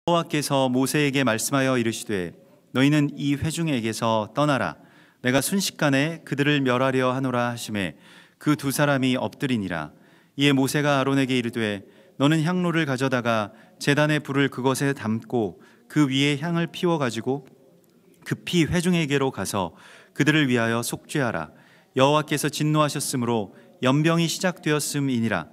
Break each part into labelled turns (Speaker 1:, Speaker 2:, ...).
Speaker 1: 여호와께서 모세에게 말씀하여 이르시되 너희는 이 회중에게서 떠나라. 내가 순식간에 그들을 멸하려 하노라 하시매 그 두 사람이 엎드리니라. 이에 모세가 아론에게 이르되 너는 향로를 가져다가 제단의 불을 그것에 담고 그 위에 향을 피워 가지고 급히 회중에게로 가서 그들을 위하여 속죄하라. 여호와께서 진노하셨으므로 연병이 시작되었음이니라.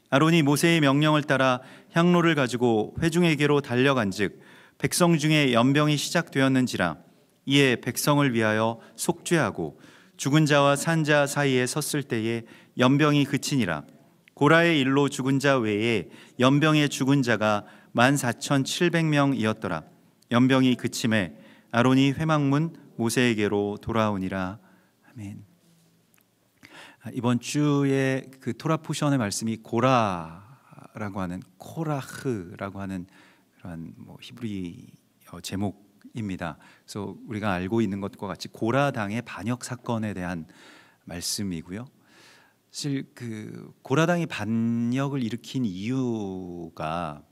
Speaker 1: 아론이 모세의 명령을 따라 향로를 가지고 회중에게로 달려간즉 백성 중에 연병이 시작되었는지라. 이에 백성을 위하여 속죄하고 죽은 자와 산 자 사이에 섰을 때에 연병이 그치니라. 고라의 일로 죽은 자 외에 연병에 죽은 자가 14,700명이었더라. 연병이 그침에 아론이 회막문 모세에게로 돌아오니라. 아멘. 이번 주에 그 토라 포션의 말씀이 고라라고 하는 코라흐라고 하는 그런 히브리어 제목입니다. 그래서 우리가 알고 있는 것과 같이 고라당의 반역 사건에 대한 말씀이고요. 사실 그 고라당이 반역을 일으킨 이유가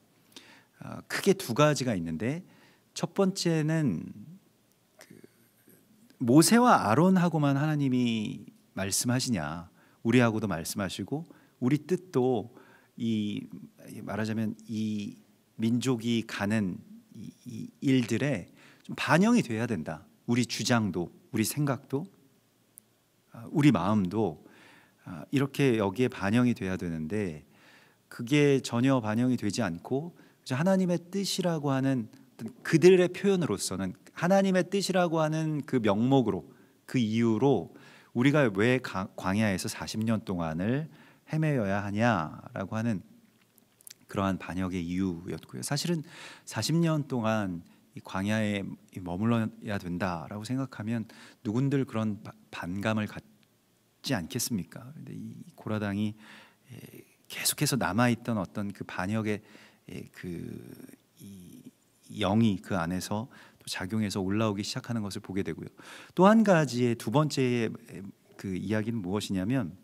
Speaker 1: 크게 두 가지가 있는데, 첫 번째는 모세와 아론하고만 하나님이 말씀하시냐, 우리하고도 말씀하시고 우리 뜻도 말하자면 이 민족이 가는 이 일들에 좀 반영이 돼야 된다. 우리 주장도, 우리 생각도, 우리 마음도 이렇게 여기에 반영이 돼야 되는데, 그게 전혀 반영이 되지 않고 하나님의 뜻이라고 하는 그들의 표현으로서는 하나님의 뜻이라고 하는 그 명목으로, 그 이유로 우리가 왜 광야에서 40년 동안을 헤매어야 하냐라고 하는 그러한 반역의 이유였고요. 사실은 40년 동안 이 광야에 머물러야 된다라고 생각하면 누군들 그런 반감을 갖지 않겠습니까? 근데 이 고라당이 계속해서 남아있던 어떤 그 반역의 이 영이 그 안에서 또 작용해서 올라오기 시작하는 것을 보게 되고요. 또 한 가지의 두 번째의 그 이야기는 무엇이냐면,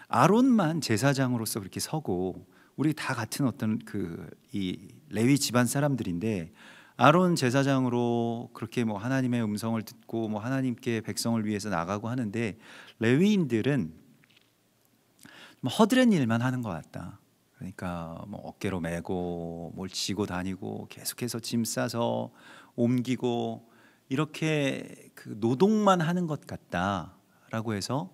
Speaker 1: 아론만 제사장으로서 그렇게 서고 우리 다 같은 어떤 이 레위 집안 사람들인데, 아론 제사장으로 그렇게 하나님의 음성을 듣고 하나님께 백성을 위해서 나가고 하는데, 레위인들은 허드렛 일만 하는 것 같다. 그러니까 어깨로 메고 뭘 지고 다니고 계속해서 짐 싸서 옮기고 이렇게 그 노동만 하는 것 같다라고 해서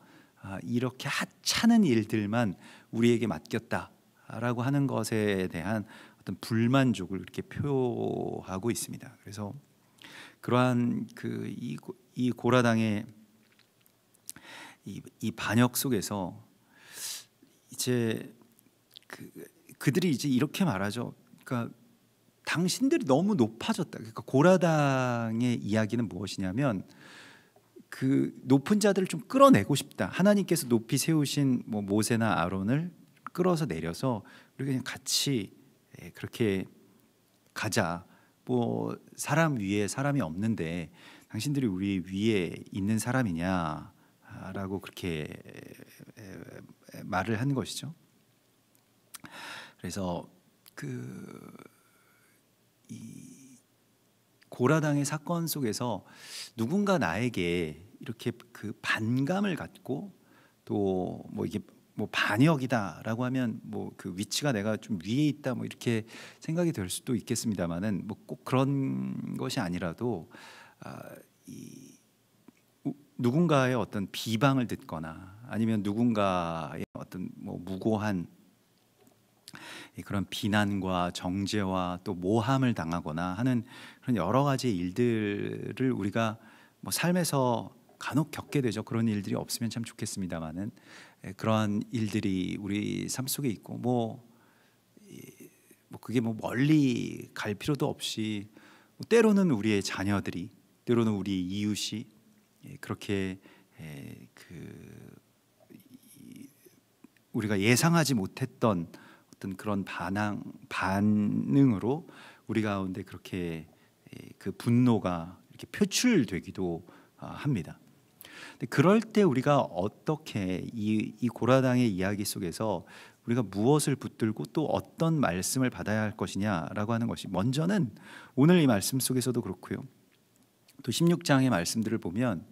Speaker 1: 이렇게 하찮은 일들만 우리에게 맡겼다라고 하는 것에 대한 어떤 불만족을 이렇게 표하고 있습니다. 그래서 그러한 이 고라당의 이 반역 속에서 이제 그들이 이제 이렇게 말하죠. 그러니까 당신들이 너무 높아졌다. 그러니까 고라당의 이야기는 무엇이냐면, 그 높은 자들을 좀 끌어내고 싶다. 하나님께서 높이 세우신 모세나 아론을 끌어서 내려서 우리 그냥 같이 그렇게 가자. 사람 위에 사람이 없는데 당신들이 우리 위에 있는 사람이냐라고 그렇게 말을 한 것이죠. 그래서 이 고라당의 사건 속에서 누군가 나에게 이렇게 그 반감을 갖고 또 이게 반역이다라고 하면 그 위치가 내가 좀 위에 있다 이렇게 생각이 될 수도 있겠습니다만은 꼭 그런 것이 아니라도 누군가의 어떤 비방을 듣거나 아니면 누군가의 어떤 무고한 그런 비난과 정죄와 또 모함을 당하거나 하는 그런 여러 가지 일들을 우리가 삶에서 간혹 겪게 되죠. 그런 일들이 없으면 참 좋겠습니다만은 그러한 일들이 우리 삶 속에 있고 그게 멀리 갈 필요도 없이 때로는 우리의 자녀들이, 때로는 우리 이웃이 그렇게 우리가 예상하지 못했던 어떤 그런 반응으로 우리 가운데 그렇게 그 분노가 이렇게 표출되기도 합니다. 근데 그럴 때 우리가 어떻게 이 고라당의 이야기 속에서 우리가 무엇을 붙들고 또 어떤 말씀을 받아야 할 것이냐라고 하는 것이, 먼저는 오늘 이 말씀 속에서도 그렇고요, 또 16장의 말씀들을 보면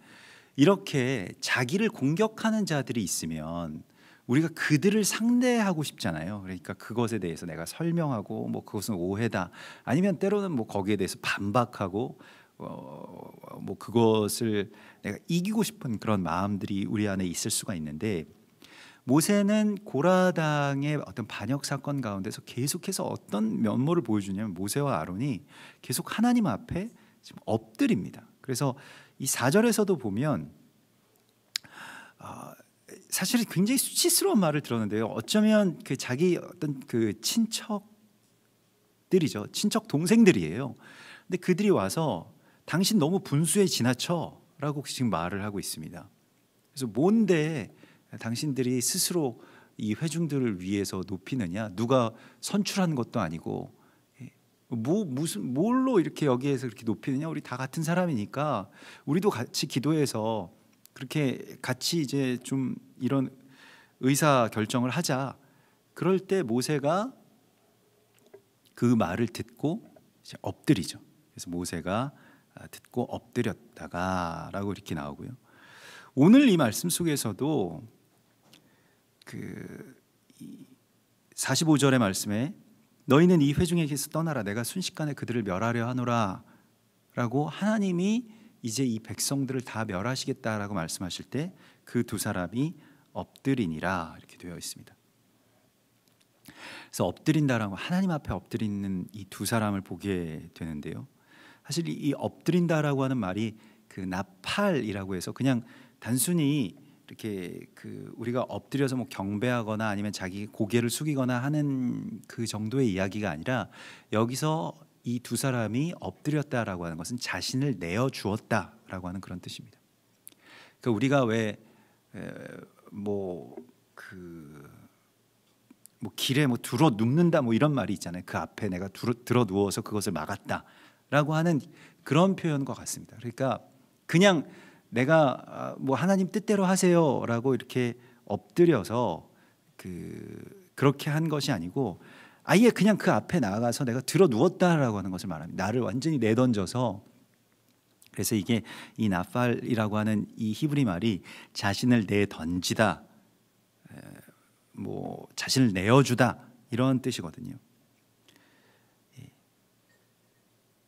Speaker 1: 이렇게 자기를 공격하는 자들이 있으면 우리가 그들을 상대하고 싶잖아요. 그러니까 그것에 대해서 내가 설명하고, 뭐 그것은 오해다, 아니면 때로는 뭐 거기에 대해서 반박하고, 뭐 그것을 내가 이기고 싶은 그런 마음들이 우리 안에 있을 수가 있는데, 모세는 고라당의 어떤 반역 사건 가운데서 계속해서 어떤 면모를 보여주냐면, 모세와 아론이 계속 하나님 앞에 지금 엎드립니다. 그래서 이 4절에서도 보면 사실 굉장히 수치스러운 말을 들었는데요, 어쩌면 그 자기 어떤 그 친척들이죠, 친척 동생들이에요. 근데 그들이 와서 당신 너무 분수에 지나쳐라고 지금 말을 하고 있습니다. 그래서 뭔데 당신들이 스스로 이 회중들을 위해서 높이느냐, 누가 선출한 것도 아니고 무슨 뭘로 이렇게 여기에서 이렇게 높이느냐, 우리 다 같은 사람이니까 우리도 같이 기도해서 그렇게 같이 이제 좀 이런 의사 결정을 하자. 그럴 때 모세가 그 말을 듣고 이제 엎드리죠. 그래서 모세가 듣고 엎드렸다가라고 이렇게 나오고요. 오늘 이 말씀 속에서도 그 45절의 말씀에 너희는 이 회중에게서 떠나라, 내가 순식간에 그들을 멸하려 하노라 라고 하나님이 이제 이 백성들을 다 멸하시겠다라고 말씀하실 때 그 두 사람이 엎드리니라 이렇게 되어 있습니다. 그래서 엎드린다라고, 하나님 앞에 엎드리는 이 두 사람을 보게 되는데요, 사실 이 엎드린다라고 하는 말이 그 나팔이라고 해서 그냥 단순히 이렇게 그 우리가 엎드려서 뭐 경배하거나 아니면 자기 고개를 숙이거나 하는 그 정도의 이야기가 아니라, 여기서 이 두 사람이 엎드렸다라고 하는 것은 자신을 내어 주었다라고 하는 그런 뜻입니다. 그러니까 우리가 왜 뭐 길에 뭐 들어 눕는다 뭐 이런 말이 있잖아요. 그 앞에 내가 들어 누워서 그것을 막았다라고 하는 그런 표현과 같습니다. 그러니까 그냥 내가 뭐 하나님 뜻대로 하세요라고 이렇게 엎드려서 그렇게 한 것이 아니고, 아예 그냥 그 앞에 나아가서 내가 들어 누웠다라고 하는 것을 말합니다. 나를 완전히 내던져서. 그래서 이게 이 나팔이라고 하는 이 히브리 말이 자신을 내던지다, 뭐 자신을 내어주다 이런 뜻이거든요.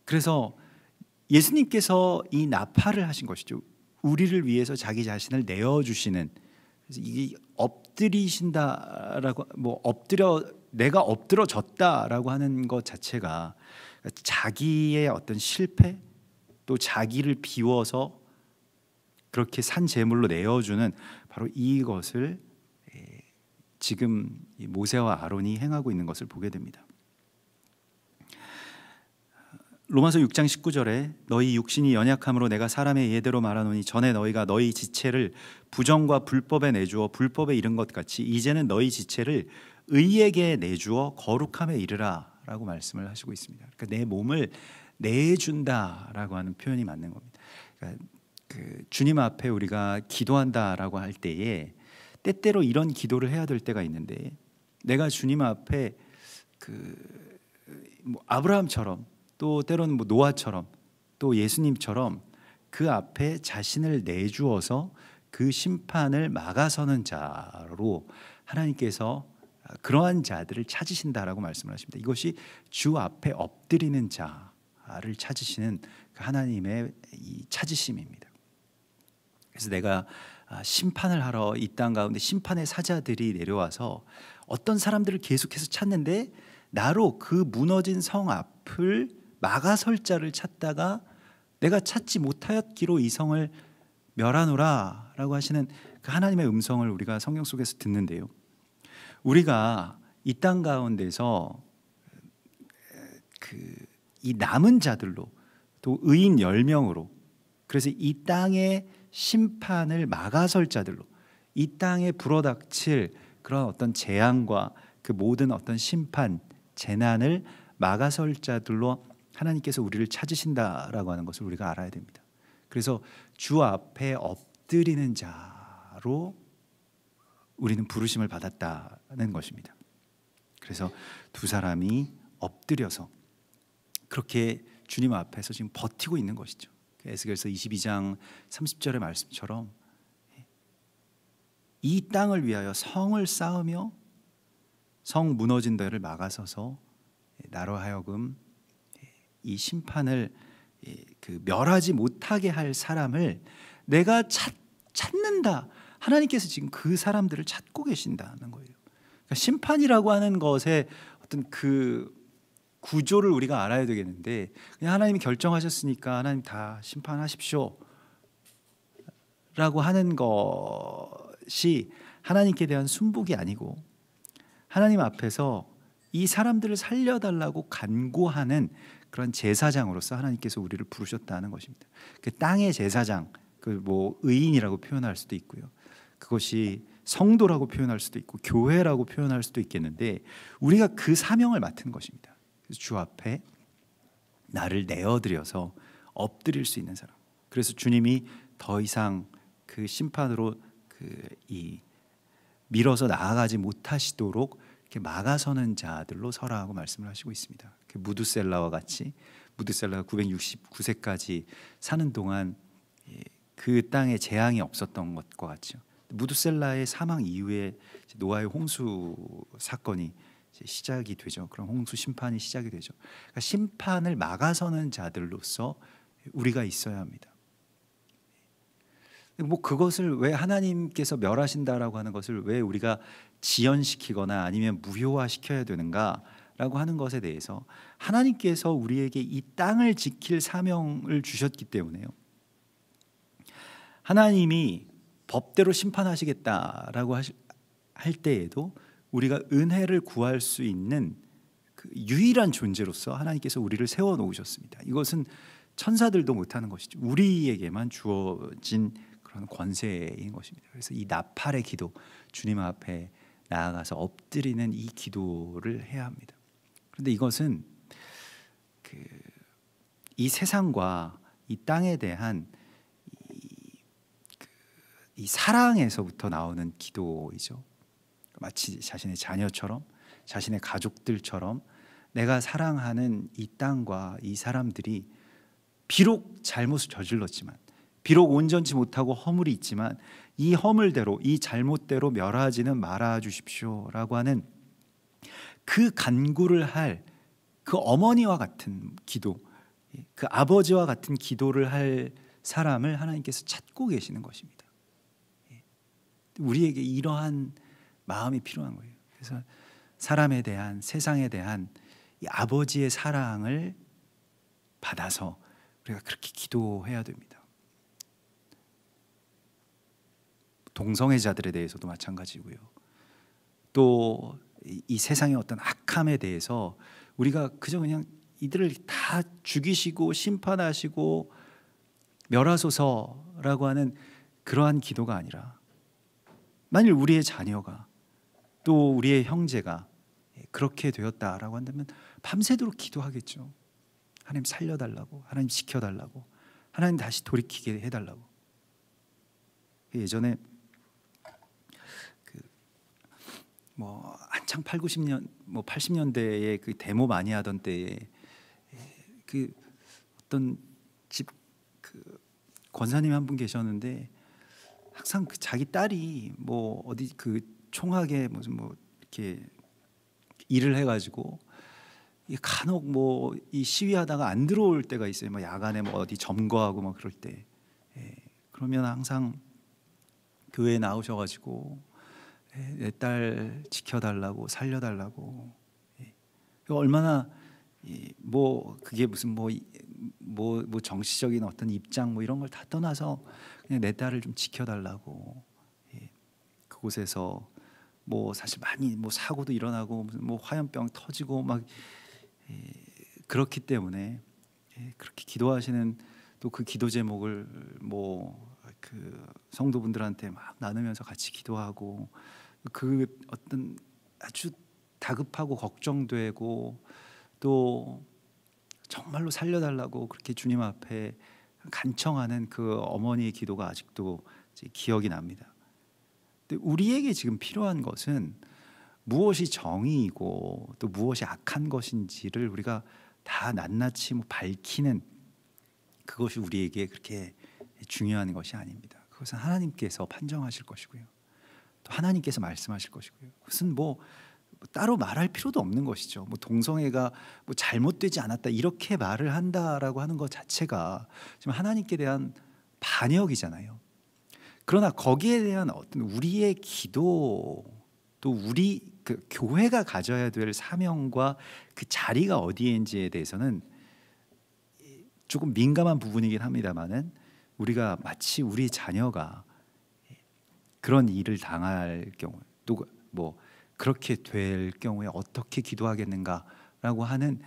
Speaker 1: 그래서 예수님께서 이 나팔을 하신 것이죠. 우리를 위해서 자기 자신을 내어주시는. 그래서 이게 엎드리신다라고, 뭐 내가 엎드러졌다라고 하는 것 자체가 자기의 어떤 실패, 또 자기를 비워서 그렇게 산 제물로 내어주는 바로 이것을 지금 모세와 아론이 행하고 있는 것을 보게 됩니다. 로마서 6장 19절에 너희 육신이 연약함으로 내가 사람의 예대로 말하노니 전에 너희가 너희 지체를 부정과 불법에 내주어 불법에 이른 것 같이 이제는 너희 지체를 의에게 내주어 거룩함에 이르라 라고 말씀을 하시고 있습니다. 그러니까 내 몸을 내준다라고 하는 표현이 맞는 겁니다. 그러니까 주님 앞에 우리가 기도한다라고 할 때에 때때로 이런 기도를 해야 될 때가 있는데, 내가 주님 앞에 뭐 아브라함처럼, 또 때로는 뭐 노아처럼, 또 예수님처럼 그 앞에 자신을 내주어서 그 심판을 막아서는 자로 하나님께서 그러한 자들을 찾으신다라고 말씀을 하십니다. 이것이 주 앞에 엎드리는 자를 찾으시는 그 하나님의 이 찾으심입니다. 그래서 내가 심판을 하러 이 땅 가운데 심판의 사자들이 내려와서 어떤 사람들을 계속해서 찾는데, 나로 그 무너진 성 앞을 막아설 자를 찾다가 내가 찾지 못하였기로 이 성을 멸하노라 라고 하시는 그 하나님의 음성을 우리가 성경 속에서 듣는데요, 우리가 이 땅 가운데서 이 남은 자들로, 또 의인 10명으로, 그래서 이 땅의 심판을 막아설 자들로, 이 땅에 불어닥칠 그런 어떤 재앙과 그 모든 어떤 심판, 재난을 막아설 자들로 하나님께서 우리를 찾으신다라고 하는 것을 우리가 알아야 됩니다. 그래서 주 앞에 엎드리는 자로 우리는 부르심을 받았다는 것입니다. 그래서 두 사람이 엎드려서 그렇게 주님 앞에서 지금 버티고 있는 것이죠. 에스겔서 22장 30절의 말씀처럼 이 땅을 위하여 성을 쌓으며 성 무너진 데를 막아서서 나로 하여금 이 심판을 멸하지 못하게 할 사람을 내가 찾는다. 하나님께서 지금 그 사람들을 찾고 계신다는 거예요. 그러니까 심판이라고 하는 것의 어떤 그 구조를 우리가 알아야 되겠는데, 그냥 하나님이 결정하셨으니까 하나님 다 심판하십시오 라고 하는 것이 하나님께 대한 순복이 아니고, 하나님 앞에서 이 사람들을 살려달라고 간구하는 그런 제사장으로서 하나님께서 우리를 부르셨다는 것입니다. 그 땅의 제사장, 그 뭐 의인이라고 표현할 수도 있고요, 그것이 성도라고 표현할 수도 있고 교회라고 표현할 수도 있겠는데, 우리가 그 사명을 맡은 것입니다. 그래서 주 앞에 나를 내어드려서 엎드릴 수 있는 사람. 그래서 주님이 더 이상 그 심판으로 밀어서 나아가지 못하시도록 이렇게 막아서는 자들로 서라고 말씀을 하시고 있습니다. 그 무드셀라와 같이, 무드셀라가 969세까지 사는 동안 그 땅에 재앙이 없었던 것과 같죠. 무드셀라의 사망 이후에 노아의 홍수 사건이 시작이 되죠. 그럼 홍수 심판이 시작이 되죠. 그러니까 심판을 막아서는 자들로서 우리가 있어야 합니다. 뭐 그것을 왜 하나님께서 멸하신다라고 하는 것을 왜 우리가 지연시키거나 아니면 무효화시켜야 되는가라고 하는 것에 대해서, 하나님께서 우리에게 이 땅을 지킬 사명을 주셨기 때문에요. 하나님이 법대로 심판하시겠다라고 할 때에도 우리가 은혜를 구할 수 있는 그 유일한 존재로서 하나님께서 우리를 세워 놓으셨습니다. 이것은 천사들도 못하는 것이죠. 우리에게만 주어진 그런 권세인 것입니다. 그래서 이 나팔의 기도, 주님 앞에 나아가서 엎드리는 이 기도를 해야 합니다. 그런데 이것은 이 세상과 이 땅에 대한 이 사랑에서부터 나오는 기도이죠. 마치 자신의 자녀처럼, 자신의 가족들처럼 내가 사랑하는 이 땅과 이 사람들이 비록 잘못을 저질렀지만, 비록 온전치 못하고 허물이 있지만 이 허물대로, 이 잘못대로 멸하지는 말아 주십시오라고 하는 그 간구를 할 그 어머니와 같은 기도, 그 아버지와 같은 기도를 할 사람을 하나님께서 찾고 계시는 것입니다. 우리에게 이러한 마음이 필요한 거예요. 그래서 사람에 대한, 세상에 대한 이 아버지의 사랑을 받아서 우리가 그렇게 기도해야 됩니다. 동성애자들에 대해서도 마찬가지고요. 또 이 세상의 어떤 악함에 대해서 우리가 그저 그냥 이들을 다 죽이시고 심판하시고 멸하소서라고 하는 그러한 기도가 아니라, 만일 우리의 자녀가 또 우리의 형제가 그렇게 되었다라고 한다면 밤새도록 기도하겠죠. 하나님 살려달라고, 하나님 지켜달라고, 하나님 다시 돌이키게 해달라고. 예전에 뭐 한창 8, 90년, 뭐 80년대에 그 데모 많이 하던 때에 그 어떤 집 그 권사님 한 분 계셨는데, 항상 그 자기 딸이 뭐 어디 그 총학에 무슨 뭐 이렇게 일을 해가지고 간혹 뭐 이 시위하다가 안 들어올 때가 있어요. 뭐 야간에 뭐 어디 점거하고 막 그럴 때, 그러면 항상 교회에 나오셔가지고 내 딸 지켜달라고, 살려달라고. 얼마나 뭐 그게 무슨 뭐 정치적인 어떤 입장 뭐 이런 걸 다 떠나서 그냥 내 딸을 좀 지켜달라고. 그곳에서 뭐 사실 많이 뭐 사고도 일어나고 무슨 뭐 화염병 터지고 막 그렇기 때문에 그렇게 기도하시는, 또 그 기도 제목을 뭐 그 성도분들한테 막 나누면서 같이 기도하고, 그 어떤 아주 다급하고 걱정되고 또 정말로 살려달라고 그렇게 주님 앞에 간청하는 그 어머니의 기도가 아직도 기억이 납니다. 근데 우리에게 지금 필요한 것은 무엇이 정의이고 또 무엇이 악한 것인지를 우리가 다 낱낱이 밝히는 그것이 우리에게 그렇게 중요한 것이 아닙니다. 그것은 하나님께서 판정하실 것이고요. 또 하나님께서 말씀하실 것이고요. 그것은 따로 말할 필요도 없는 것이죠. 동성애가 잘못되지 않았다 이렇게 말을 한다라고 하는 것 자체가 지금 하나님께 대한 반역이잖아요. 그러나 거기에 대한 어떤 우리의 기도 또 우리 교회가 가져야 될 사명과 그 자리가 어디인지에 대해서는 조금 민감한 부분이긴 합니다만은 우리가 마치 우리 자녀가 그런 일을 당할 경우 또 그렇게 될 경우에 어떻게 기도하겠는가라고 하는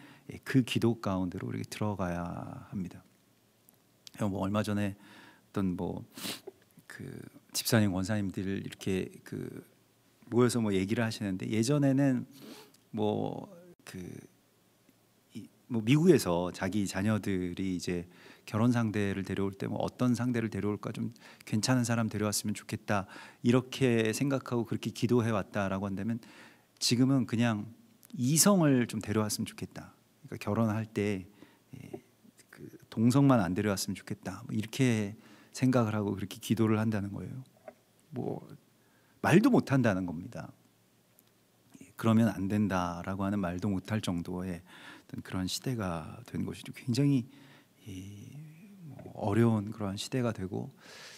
Speaker 1: 그 기도 가운데로 우리가 들어가야 합니다. 얼마 전에 어떤 그 집사님 원사님들 이렇게 모여서 얘기를 하시는데 예전에는 미국에서 자기 자녀들이 이제 결혼 상대를 데려올 때 어떤 상대를 데려올까 좀 괜찮은 사람 데려왔으면 좋겠다 이렇게 생각하고 그렇게 기도해 왔다라고 한다면 지금은 그냥 이성을 좀 데려왔으면 좋겠다. 그러니까 결혼할 때 동성만 안 데려왔으면 좋겠다. 이렇게 생각을 하고 그렇게 기도를 한다는 거예요. 말도 못 한다는 겁니다. 그러면 안 된다라고 하는 말도 못할 정도의 어떤 그런 시대가 된 것이죠. 굉장히 어려운 그런 시대가 되고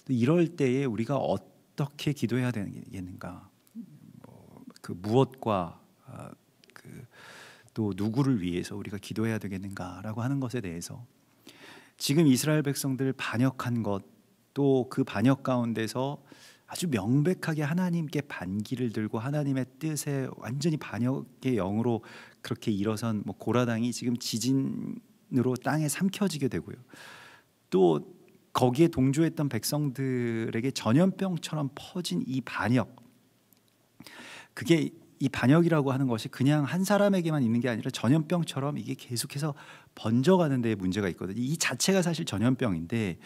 Speaker 1: 또 이럴 때에 우리가 어떻게 기도해야 되겠는가? 그 무엇과 또 누구를 위해서 우리가 기도해야 되겠는가라고 하는 것에 대해서 지금 이스라엘 백성들 반역한 것 또 그 반역 가운데서 아주 명백하게 하나님께 반기를 들고 하나님의 뜻에 완전히 반역의 영으로 그렇게 일어선 고라당이 지금 지진으로 땅에 삼켜지게 되고요. 또 거기에 동조했던 백성들에게 전염병처럼 퍼진 이 반역, 그게 이 반역이라고 하는 것이 그냥 한 사람에게만 있는 게 아니라 전염병처럼 이게 계속해서 번져가는 데에 문제가 있거든요. 이 자체가 사실 전염병인데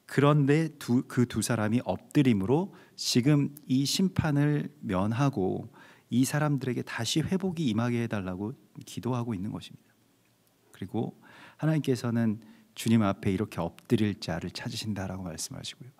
Speaker 1: 그런데 그 두 사람이 엎드림으로 지금 이 심판을 면하고 이 사람들에게 다시 회복이 임하게 해달라고 기도하고 있는 것입니다. 그리고 하나님께서는 주님 앞에 이렇게 엎드릴 자를 찾으신다라고 말씀하시고요.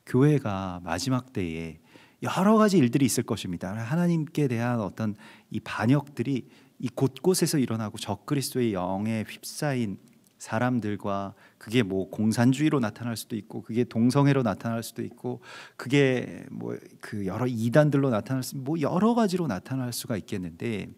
Speaker 1: 교회가 마지막 때에 여러 가지 일들이 있을 것입니다. 하나님께 대한 어떤 이 반역들이 이 곳곳에서 일어나고 적그리스도의 영에 휩싸인 사람들과 그게 공산주의로 나타날 수도 있고 그게 동성애로 나타날 수도 있고 그게 그 여러 이단들로 나타날 수 여러 가지로 나타날 수가 있겠는데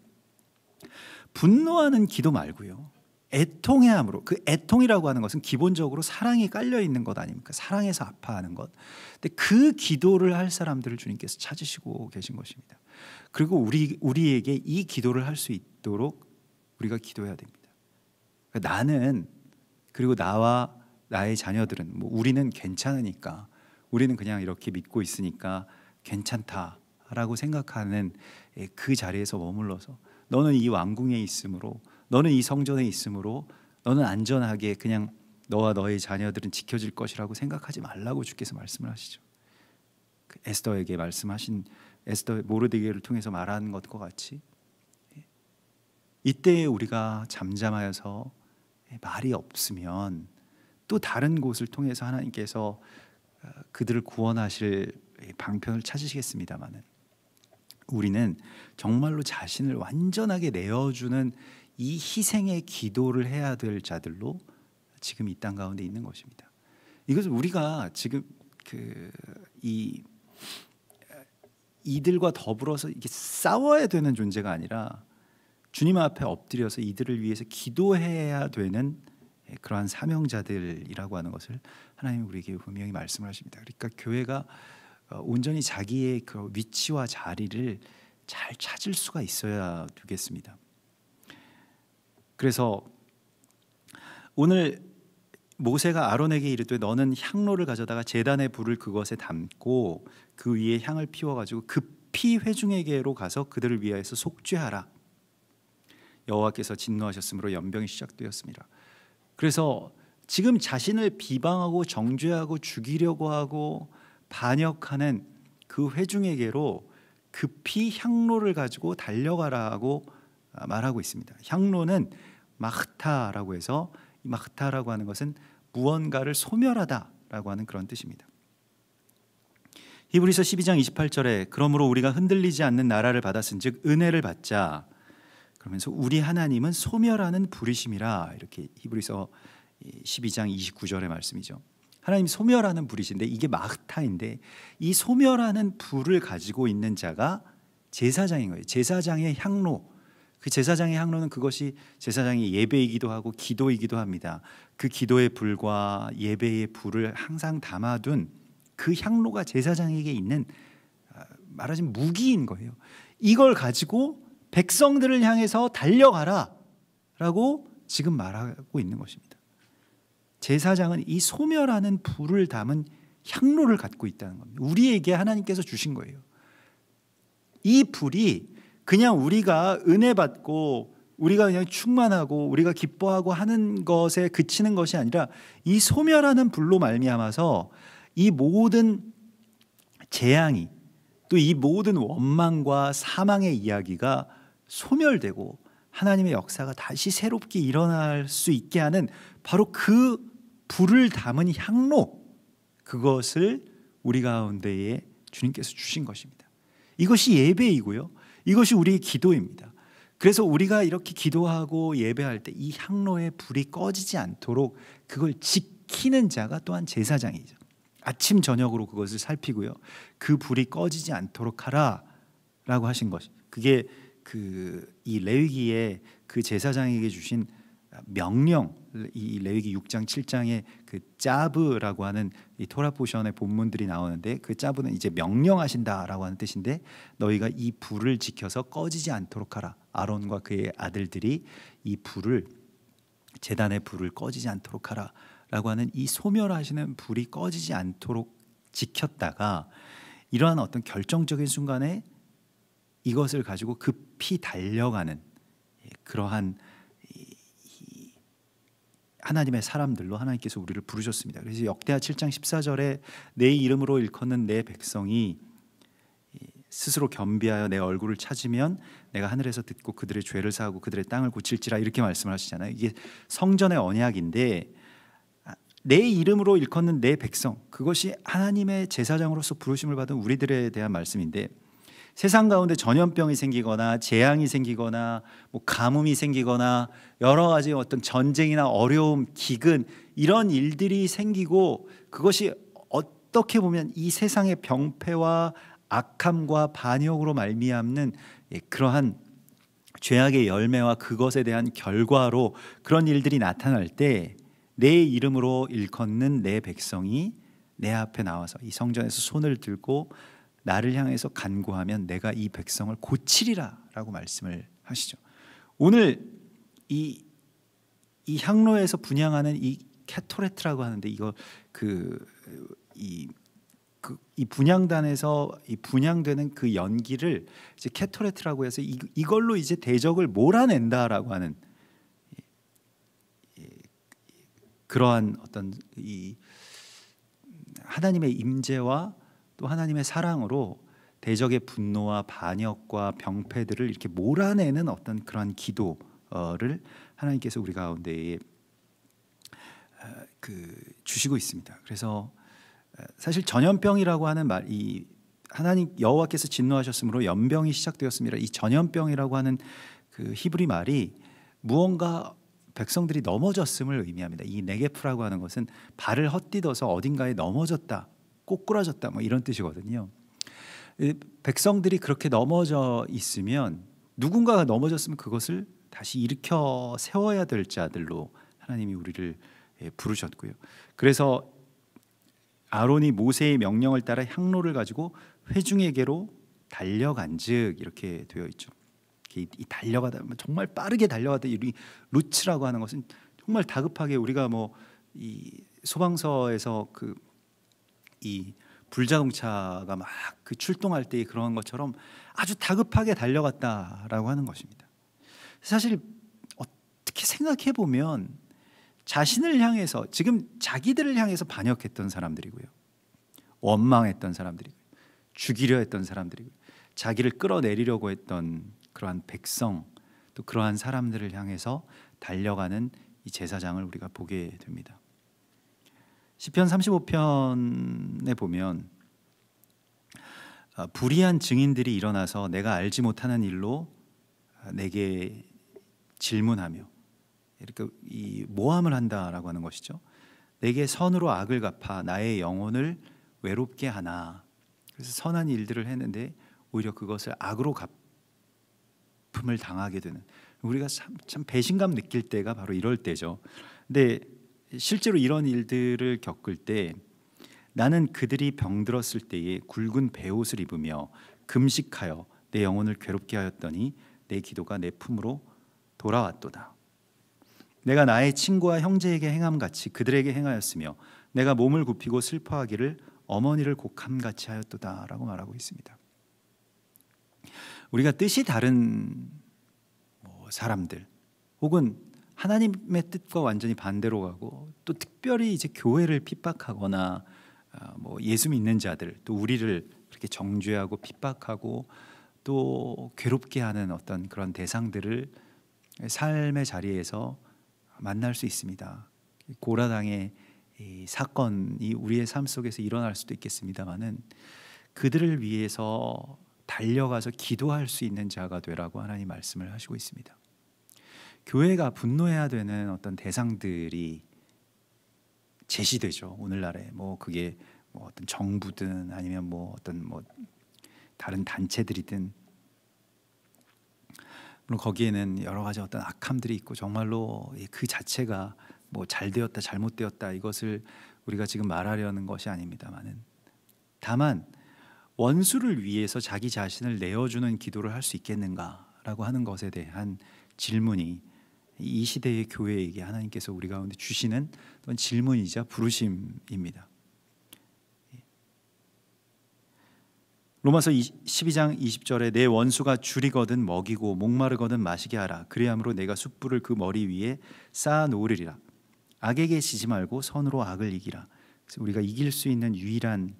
Speaker 1: 분노하는 기도 말고요. 애통해함으로 그 애통이라고 하는 것은 기본적으로 사랑이 깔려 있는 것 아닙니까? 사랑해서 아파하는 것. 근데 그 기도를 할 사람들을 주님께서 찾으시고 계신 것입니다. 그리고 우리에게 이 기도를 할 수 있도록 우리가 기도해야 됩니다. 그러니까 나는 그리고 나와 나의 자녀들은 우리는 괜찮으니까 우리는 그냥 이렇게 믿고 있으니까 괜찮다라고 생각하는 그 자리에서 머물러서 너는 이 왕궁에 있으므로 너는 이 성전에 있으므로 너는 안전하게 그냥 너와 너의 자녀들은 지켜질 것이라고 생각하지 말라고 주께서 말씀을 하시죠. 에스더에게 말씀하신 에스더 모르드게를 통해서 말하는 것과 같이 이때에 우리가 잠잠하여서 말이 없으면 또 다른 곳을 통해서 하나님께서 그들을 구원하실 방편을 찾으시겠습니다마는 우리는 정말로 자신을 완전하게 내어주는 이 희생의 기도를 해야 될 자들로 지금 이 땅 가운데 있는 것입니다. 이것은 우리가 지금 이들과 더불어서 이게 싸워야 되는 존재가 아니라 주님 앞에 엎드려서 이들을 위해서 기도해야 되는 그러한 사명자들이라고 하는 것을 하나님이 우리에게 분명히 말씀을 하십니다. 그러니까 교회가 온전히 자기의 그 위치와 자리를 잘 찾을 수가 있어야 되겠습니다. 그래서 오늘 모세가 아론에게 이르되 너는 향로를 가져다가 제단의 불을 그것에 담고 그 위에 향을 피워가지고 급히 회중에게로 가서 그들을 위하여서 속죄하라. 여호와께서 진노하셨으므로 연병이 시작되었습니다. 그래서 지금 자신을 비방하고 정죄하고 죽이려고 하고 반역하는 그 회중에게로 급히 향로를 가지고 달려가라고 말하고 있습니다. 향로는 마흐타라고 해서 이 마흐타라고 하는 것은 무언가를 소멸하다라고 하는 그런 뜻입니다. 히브리서 12장 28절에 그러므로 우리가 흔들리지 않는 나라를 받았은즉 은혜를 받자, 그러면서 우리 하나님은 소멸하는 불이심이라, 이렇게 히브리서 12장 29절의 말씀이죠. 하나님 소멸하는 불이신데 이게 마흐타인데, 이 소멸하는 불을 가지고 있는 자가 제사장인 거예요. 제사장의 향로. 그 제사장의 향로는 그것이 제사장의 예배이기도 하고 기도이기도 합니다. 그 기도의 불과 예배의 불을 항상 담아둔 그 향로가 제사장에게 있는, 말하자면 무기인 거예요. 이걸 가지고 백성들을 향해서 달려가라 라고 지금 말하고 있는 것입니다. 제사장은 이 소멸하는 불을 담은 향로를 갖고 있다는 겁니다. 우리에게 하나님께서 주신 거예요. 이 불이 그냥 우리가 은혜 받고 우리가 그냥 충만하고 우리가 기뻐하고 하는 것에 그치는 것이 아니라, 이 소멸하는 불로 말미암아서 이 모든 재앙이, 또 이 모든 원망과 사망의 이야기가 소멸되고 하나님의 역사가 다시 새롭게 일어날 수 있게 하는 바로 그 불을 담은 향로, 그것을 우리 가운데에 주님께서 주신 것입니다. 이것이 예배이고요, 이것이 우리의 기도입니다. 그래서 우리가 이렇게 기도하고 예배할 때 이 향로의 불이 꺼지지 않도록 그걸 지키는 자가 또한 제사장이죠. 아침 저녁으로 그것을 살피고요, 그 불이 꺼지지 않도록 하라라고 하신 것, 그게 이 레위기에 그 제사장에게 주신 명령, 이 레위기 6장 7장에 그 짜브라고 하는 이 토라 포션의 본문들이 나오는데, 그 짜브는 이제 명령하신다라고 하는 뜻인데, 너희가 이 불을 지켜서 꺼지지 않도록 하라. 아론과 그의 아들들이 이 불을, 제단의 불을 꺼지지 않도록 하라라고 하는 이 소멸하시는 불이 꺼지지 않도록 지켰다가, 이러한 어떤 결정적인 순간에 이것을 가지고 급히 달려가는 그러한 하나님의 사람들로 하나님께서 우리를 부르셨습니다. 그래서 역대하 7장 14절에 내 이름으로 일컫는 내 백성이 스스로 겸비하여 내 얼굴을 찾으면 내가 하늘에서 듣고 그들의 죄를 사하고 그들의 땅을 고칠지라, 이렇게 말씀을 하시잖아요. 이게 성전의 언약인데, 내 이름으로 일컫는 내 백성, 그것이 하나님의 제사장으로서 부르심을 받은 우리들에 대한 말씀인데, 세상 가운데 전염병이 생기거나 재앙이 생기거나 뭐 가뭄이 생기거나 여러 가지 어떤 전쟁이나 어려움, 기근, 이런 일들이 생기고, 그것이 어떻게 보면 이 세상의 병폐와 악함과 반역으로 말미암는 그러한 죄악의 열매와 그것에 대한 결과로 그런 일들이 나타날 때, 내 이름으로 일컫는 내 백성이 내 앞에 나와서 이 성전에서 손을 들고 나를 향해서 간구하면 내가 이 백성을 고치리라 라고 말씀을 하시죠. 오늘 이 향로에서 분향하는 이 캐토레트라고 하는데, 이거 이 분향단에서 이 분향되는 그 연기를 이제 캐토레트라고 해서 이걸로 이제 대적을 몰아낸다라고 하는 그러한 어떤 이 하나님의 임재와 또 하나님의 사랑으로 대적의 분노와 반역과 병폐들을 이렇게 몰아내는 어떤 그러한 기도를 하나님께서 우리 가운데에 주시고 있습니다. 그래서 사실 전염병이라고 하는 말, 이 하나님 여호와께서 진노하셨으므로 연병이 시작되었습니다. 이 전염병이라고 하는 그 히브리 말이 무언가 백성들이 넘어졌음을 의미합니다. 이 네게프라고 하는 것은 발을 헛디뎌서 어딘가에 넘어졌다, 꼬꾸라졌다, 뭐 이런 뜻이거든요. 백성들이 그렇게 넘어져 있으면, 누군가가 넘어졌으면 그것을 다시 일으켜 세워야 될 자들로 하나님이 우리를 부르셨고요. 그래서 아론이 모세의 명령을 따라 향로를 가지고 회중에게로 달려간즉, 이렇게 되어 있죠. 이 달려가다, 정말 빠르게 달려가다, 이 루츠라고 하는 것은 정말 다급하게, 우리가 뭐 이 소방서에서 이 불자동차가 막 출동할 때 그런 것처럼 아주 다급하게 달려갔다라고 하는 것입니다. 사실 어떻게 생각해 보면 자신을 향해서, 지금 자기들을 향해서 반역했던 사람들이고요, 원망했던 사람들이고요, 죽이려 했던 사람들이고요, 자기를 끌어내리려고 했던 그러한 백성, 또 그러한 사람들을 향해서 달려가는 이 제사장을 우리가 보게 됩니다. 시편 35편에 보면 불의한 증인들이 일어나서 내가 알지 못하는 일로 내게 질문하며 이렇게 이 모함을 한다라고 하는 것이죠. 내게 선으로 악을 갚아 나의 영혼을 외롭게 하나. 그래서 선한 일들을 했는데 오히려 그것을 악으로 갚음을 당하게 되는, 우리가 참 배신감 느낄 때가 바로 이럴 때죠. 근데 실제로 이런 일들을 겪을 때 나는 그들이 병들었을 때에 굵은 베옷을 입으며 금식하여 내 영혼을 괴롭게 하였더니 내 기도가 내 품으로 돌아왔도다. 내가 나의 친구와 형제에게 행함같이 그들에게 행하였으며 내가 몸을 굽히고 슬퍼하기를 어머니를 곡함같이 하였도다 라고 말하고 있습니다. 우리가 뜻이 다른 사람들, 혹은 하나님의 뜻과 완전히 반대로 가고, 또 특별히 이제 교회를 핍박하거나 예수 믿는 자들, 또 우리를 그렇게 정죄하고 핍박하고 또 괴롭게 하는 어떤 그런 대상들을 삶의 자리에서 만날 수 있습니다. 고라당의 이 사건이 우리의 삶 속에서 일어날 수도 있겠습니다만은, 그들을 위해서 달려가서 기도할 수 있는 자가 되라고 하나님 말씀을 하시고 있습니다. 교회가 분노해야 되는 어떤 대상들이 제시되죠. 오늘날에 그게 어떤 정부든 아니면 어떤 다른 단체들이든, 물론 거기에는 여러 가지 어떤 악함들이 있고 정말로 그 자체가 잘 되었다 잘못되었다 이것을 우리가 지금 말하려는 것이 아닙니다만은, 다만 원수를 위해서 자기 자신을 내어주는 기도를 할 수 있겠는가라고 하는 것에 대한 질문이 이 시대의 교회에게 하나님께서 우리 가운데 주시는 어떤 질문이자 부르심입니다. 로마서 12장 20절에 내 원수가 줄이거든 먹이고 목마르거든 마시게 하라. 그리함으로 내가 숯불을 그 머리 위에 쌓아 놓으리라. 악에게 지지 말고 선으로 악을 이기라. 그래서 우리가 이길 수 있는 유일한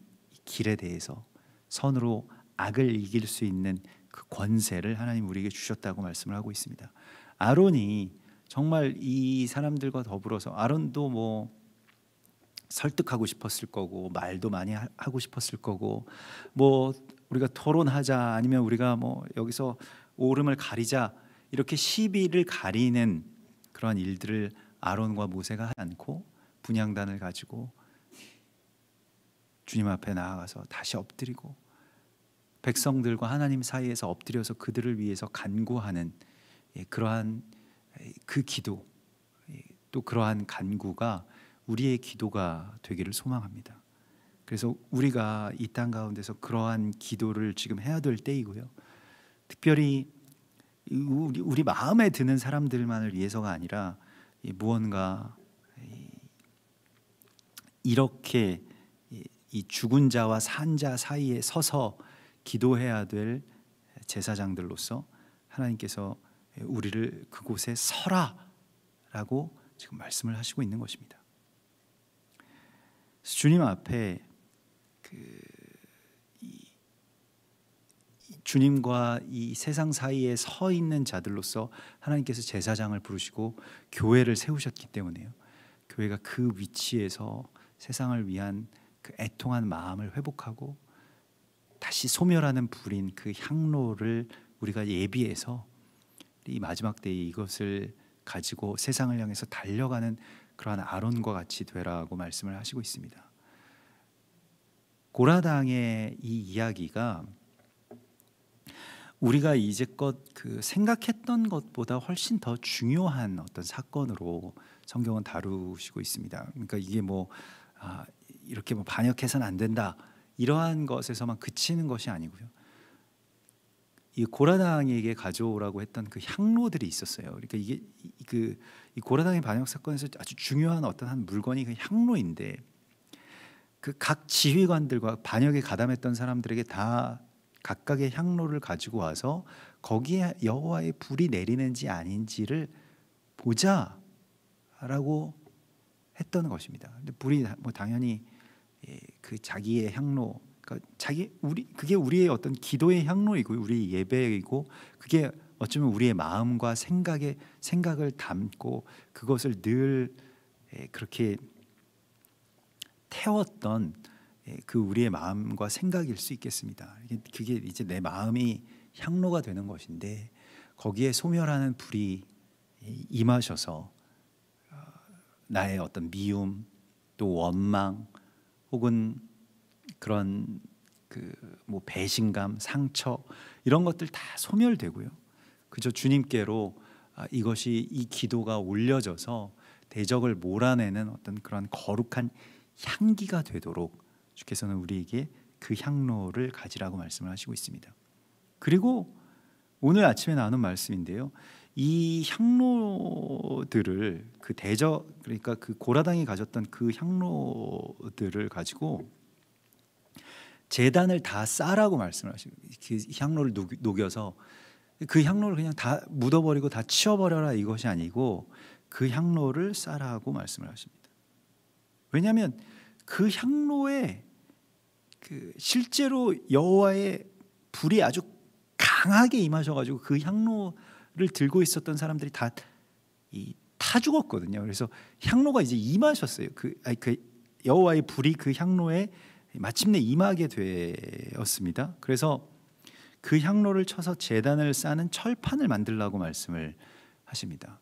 Speaker 1: 길에 대해서 선으로 악을 이길 수 있는 그 권세를 하나님 우리에게 주셨다고 말씀을 하고 있습니다. 아론이 정말 이 사람들과 더불어서, 아론도 설득하고 싶었을 거고 말도 많이 하고 싶었을 거고 우리가 토론하자 아니면 우리가 여기서 오름을 가리자 이렇게 시비를 가리는 그러한 일들을 아론과 모세가 하지 않고 분향단을 가지고 주님 앞에 나아가서 다시 엎드리고 백성들과 하나님 사이에서 엎드려서 그들을 위해서 간구하는 그러한 그 기도, 또 그러한 간구가 우리의 기도가 되기를 소망합니다. 그래서 우리가 이 땅 가운데서 그러한 기도를 지금 해야 될 때이고요. 특별히 우리 마음에 드는 사람들만을 위해서가 아니라 무언가 이렇게 이 죽은 자와 산 자 사이에 서서 기도해야 될 제사장들로서 하나님께서 우리를 그곳에 서라라고 지금 말씀을 하시고 있는 것입니다. 주님 앞에 주님과 이 세상 사이에 서 있는 자들로서 하나님께서 제사장을 부르시고 교회를 세우셨기 때문에요. 교회가 그 위치에서 세상을 위한 그 애통한 마음을 회복하고 다시 소멸하는 불인 그 향로를 우리가 예비해서 이 마지막 때에 이것을 가지고 세상을 향해서 달려가는 그러한 아론과 같이 되라고 말씀을 하시고 있습니다. 고라당의 이 이야기가 우리가 이제껏 생각했던 것보다 훨씬 더 중요한 어떤 사건으로 성경은 다루시고 있습니다. 그러니까 이게 이렇게 반역해서는 안 된다 이러한 것에서만 그치는 것이 아니고요. 이 고라당에게 가져오라고 했던 그 향로들이 있었어요. 그러니까 이게 이 고라당의 반역 사건에서 아주 중요한 어떤 한 물건이 그 향로인데, 그 각 지휘관들과 반역에 가담했던 사람들에게 다 각각의 향로를 가지고 와서 거기에 여호와의 불이 내리는지 아닌지를 보자라고 했던 것입니다. 근데 불이 당연히 그 자기의 향로, 그러니까 그게 우리의 어떤 기도의 향로이고 우리 예배이고 그게 어쩌면 우리의 마음과 생각을 담고 그것을 늘 그렇게 태웠던 그 우리의 마음과 생각일 수 있겠습니다. 그게 이제 내 마음이 향로가 되는 것인데 거기에 소멸하는 불이 임하셔서 나의 어떤 미움 또 원망 혹은 그런 뭐 배신감, 상처 이런 것들 다 소멸되고요. 그저 주님께로 이 기도가 올려져서 대적을 몰아내는 어떤 그런 거룩한 향기가 되도록 주께서는 우리에게 그 향로를 가지라고 말씀을 하시고 있습니다. 그리고 오늘 아침에 나눈 말씀인데요. 이 향로들을 그러니까 그 고라당이 가졌던 그 향로들을 가지고 제단을 다 싸라고 말씀을 하시고 그 향로를 녹여서 그 향로를 그냥 다 묻어버리고 다 치워버려라 이것이 아니고 그 향로를 싸라고 말씀을 하십니다. 왜냐하면 그 향로에 실제로 여호와의 불이 아주 강하게 임하셔가지고 그 향로를 들고 있었던 사람들이 다 타 죽었거든요. 그래서 향로가 이제 임하셨어요. 그 여호와의 불이 그 향로에 마침내 임하게 되었습니다. 그래서 그 향로를 쳐서 제단을 싸는 철판을 만들라고 말씀을 하십니다.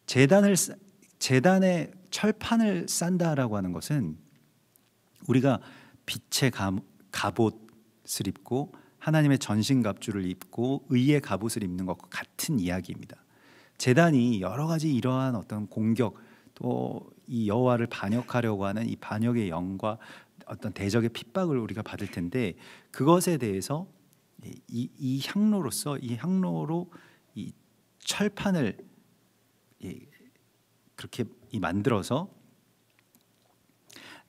Speaker 1: 제단에 철판을 싼다라고 하는 것은 우리가 빛의 갑옷을 입고 하나님의 전신갑주를 입고 의의 갑옷을 입는 것과 같은 이야기입니다. 제단이 여러 가지 이러한 어떤 공격 또 이 여호와를 반역하려고 하는 이 반역의 영과 어떤 대적의 핍박을 우리가 받을 텐데 그것에 대해서 이 향로로서 이 향로로 이 철판을 그렇게 만들어서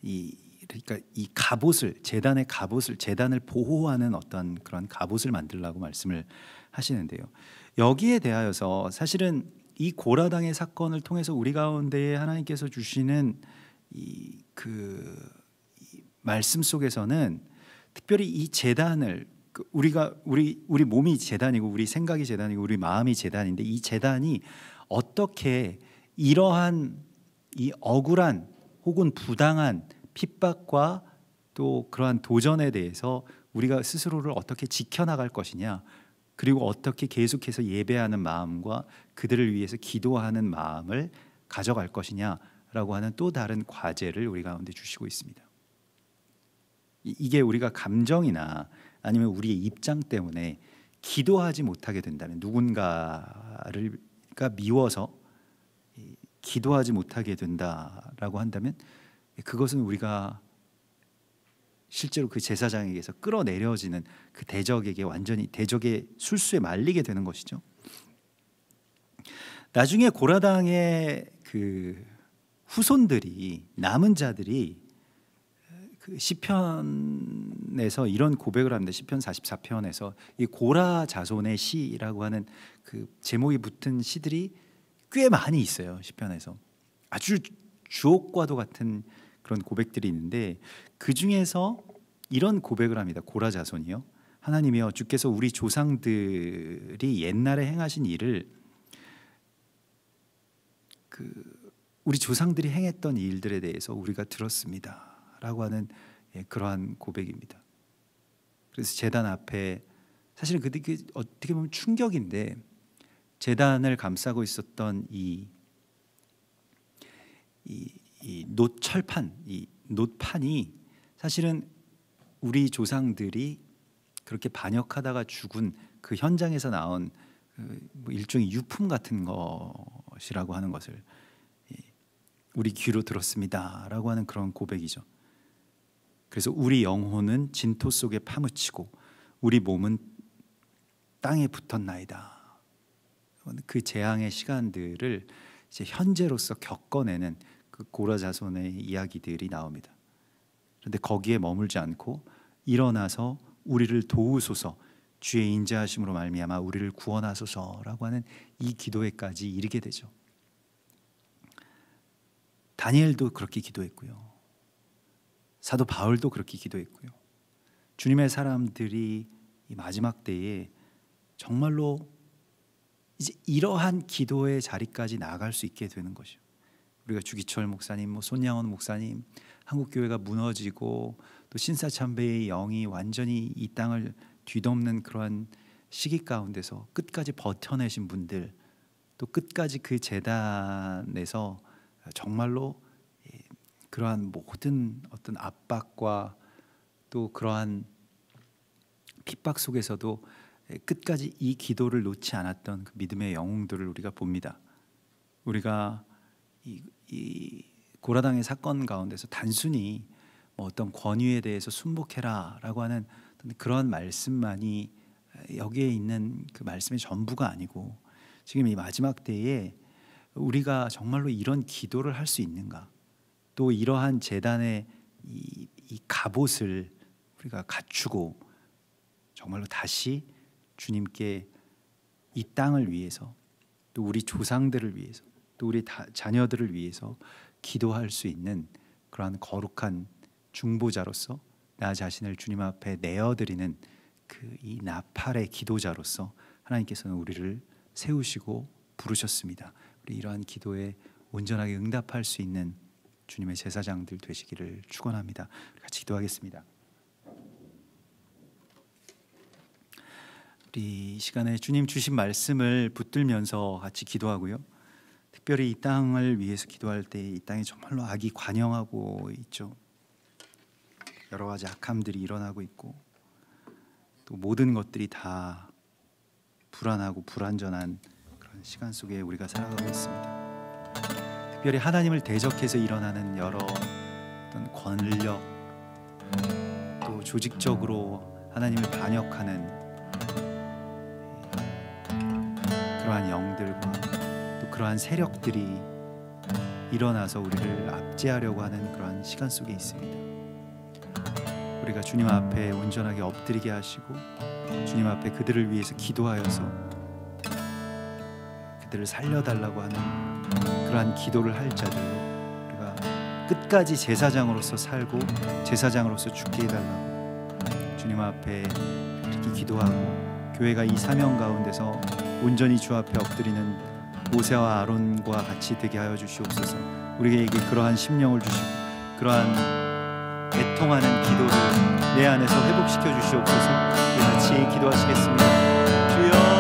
Speaker 1: 그러니까 이 갑옷을 제단을 보호하는 어떤 그런 갑옷을 만들라고 말씀을 하시는데요. 여기에 대하여서 사실은 이 고라당의 사건을 통해서 우리 가운데에 하나님께서 주시는 이 말씀 속에서는 특별히 이 제단을 우리 몸이 제단이고 우리 생각이 제단이고 우리 마음이 제단인데 이 제단이 어떻게 이러한 이 억울한 혹은 부당한 핍박과 또 그러한 도전에 대해서 우리가 스스로를 어떻게 지켜나갈 것이냐 그리고 어떻게 계속해서 예배하는 마음과 그들을 위해서 기도하는 마음을 가져갈 것이냐라고 하는 또 다른 과제를 우리 가운데 주시고 있습니다. 이게 우리가 감정이나 아니면 우리의 입장 때문에 기도하지 못하게 된다면 누군가가 미워서 기도하지 못하게 된다라고 한다면 그것은 우리가 실제로 그 제사장에게서 끌어내려지는 그 대적에게 완전히 대적의 술수에 말리게 되는 것이죠. 나중에 고라당의 그 후손들이 남은 자들이 그 시편에서 이런 고백을 합니다. 시편 44편에서 이 고라 자손의 시라고 하는 그 제목이 붙은 시들이 꽤 많이 있어요. 시편에서 아주 주옥과도 같은 그런 고백들이 있는데 그 중에서 이런 고백을 합니다. 고라 자손이요. 하나님이여 주께서 우리 조상들이 옛날에 행하신 일을 우리 조상들이 행했던 일들에 대해서 우리가 들었습니다. 라고 하는 그러한 고백입니다. 그래서 제단 앞에 사실은 그게 어떻게 보면 충격인데 제단을 감싸고 있었던 이 노철판, 이 노판이 사실은 우리 조상들이 그렇게 반역하다가 죽은 그 현장에서 나온 뭐 일종의 유품 같은 것이라고 하는 것을 우리 귀로 들었습니다라고 하는 그런 고백이죠. 그래서 우리 영혼은 진토 속에 파묻히고 우리 몸은 땅에 붙었나이다. 그 재앙의 시간들을 이제 현재로서 겪어내는 그 고라 자손의 이야기들이 나옵니다. 그런데 거기에 머물지 않고 일어나서 우리를 도우소서 주의 인자하심으로 말미암아 우리를 구원하소서라고 하는 이 기도에까지 이르게 되죠. 다니엘도 그렇게 기도했고요. 사도 바울도 그렇게 기도했고요. 주님의 사람들이 이 마지막 때에 정말로 이제 이러한 기도의 자리까지 나아갈 수 있게 되는 것이요. 우리가 주기철 목사님, 손양원 목사님, 한국교회가 무너지고 또 신사참배의 영이 완전히 이 땅을 뒤덮는 그러한 시기 가운데서 끝까지 버텨내신 분들, 또 끝까지 그 제단에서 정말로 그러한 모든 어떤 압박과 또 그러한 핍박 속에서도 끝까지 이 기도를 놓지 않았던 그 믿음의 영웅들을 우리가 봅니다. 우리가 이 고라당의 사건 가운데서 단순히 뭐 어떤 권위에 대해서 순복해라라고 하는 그런 말씀만이 여기에 있는 그 말씀의 전부가 아니고, 지금 이 마지막 때에 우리가 정말로 이런 기도를 할 수 있는가, 또 이러한 제단의 이 갑옷을 우리가 갖추고 정말로 다시 주님께 이 땅을 위해서, 또 우리 조상들을 위해서, 또 우리 자녀들을 위해서 기도할 수 있는 그러한 거룩한 중보자로서 나 자신을 주님 앞에 내어드리는 그 이 나팔의 기도자로서 하나님께서는 우리를 세우시고 부르셨습니다. 우리 이러한 기도에 온전하게 응답할 수 있는 주님의 제사장들 되시기를 축원합니다. 같이 기도하겠습니다. 우리 이 시간에 주님 주신 말씀을 붙들면서 같이 기도하고요. 특별히 이 땅을 위해서 기도할 때 이 땅에 정말로 악이 관영하고 있죠. 여러 가지 악함들이 일어나고 있고 또 모든 것들이 다 불안하고 불완전한 그런 시간 속에 우리가 살아가고 있습니다. 특별히 하나님을 대적해서 일어나는 여러 어떤 권력, 또 조직적으로 하나님을 반역하는 그러한 영들과 또 그러한 세력들이 일어나서 우리를 압제하려고 하는 그러한 시간 속에 있습니다. 우리가 주님 앞에 온전하게 엎드리게 하시고 주님 앞에 그들을 위해서 기도하여서 그들을 살려달라고 하는 그러한 기도를 할 자들로 우리가 끝까지 제사장으로서 살고 제사장으로서 죽게 해달라고 주님 앞에 이렇게 기도하고, 교회가 이 사명 가운데서 온전히 주 앞에 엎드리는 모세와 아론과 같이 되게 하여 주시옵소서. 우리에게 그러한 심령을 주시고 그러한 애통하는 기도를 내 안에서 회복시켜 주시옵소서. 우리 같이 기도하시겠습니다. 주여,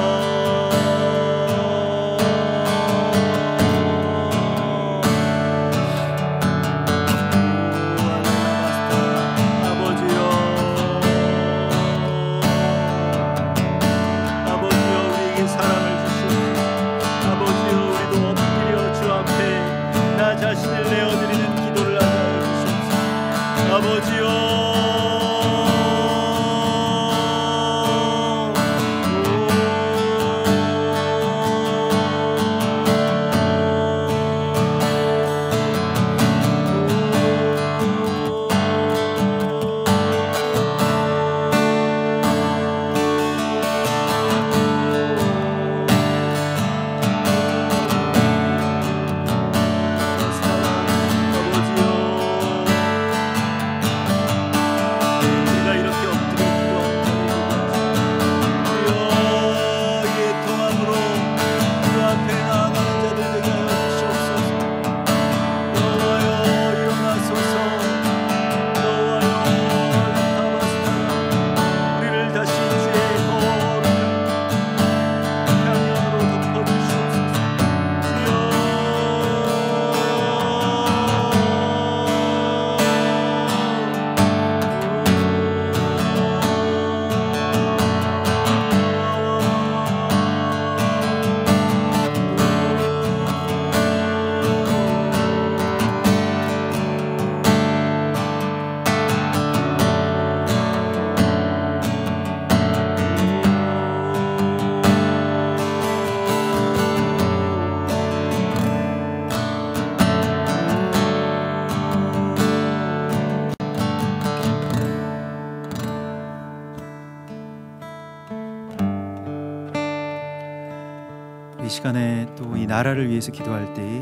Speaker 1: 이 시간에 또 이 나라를 위해서 기도할 때에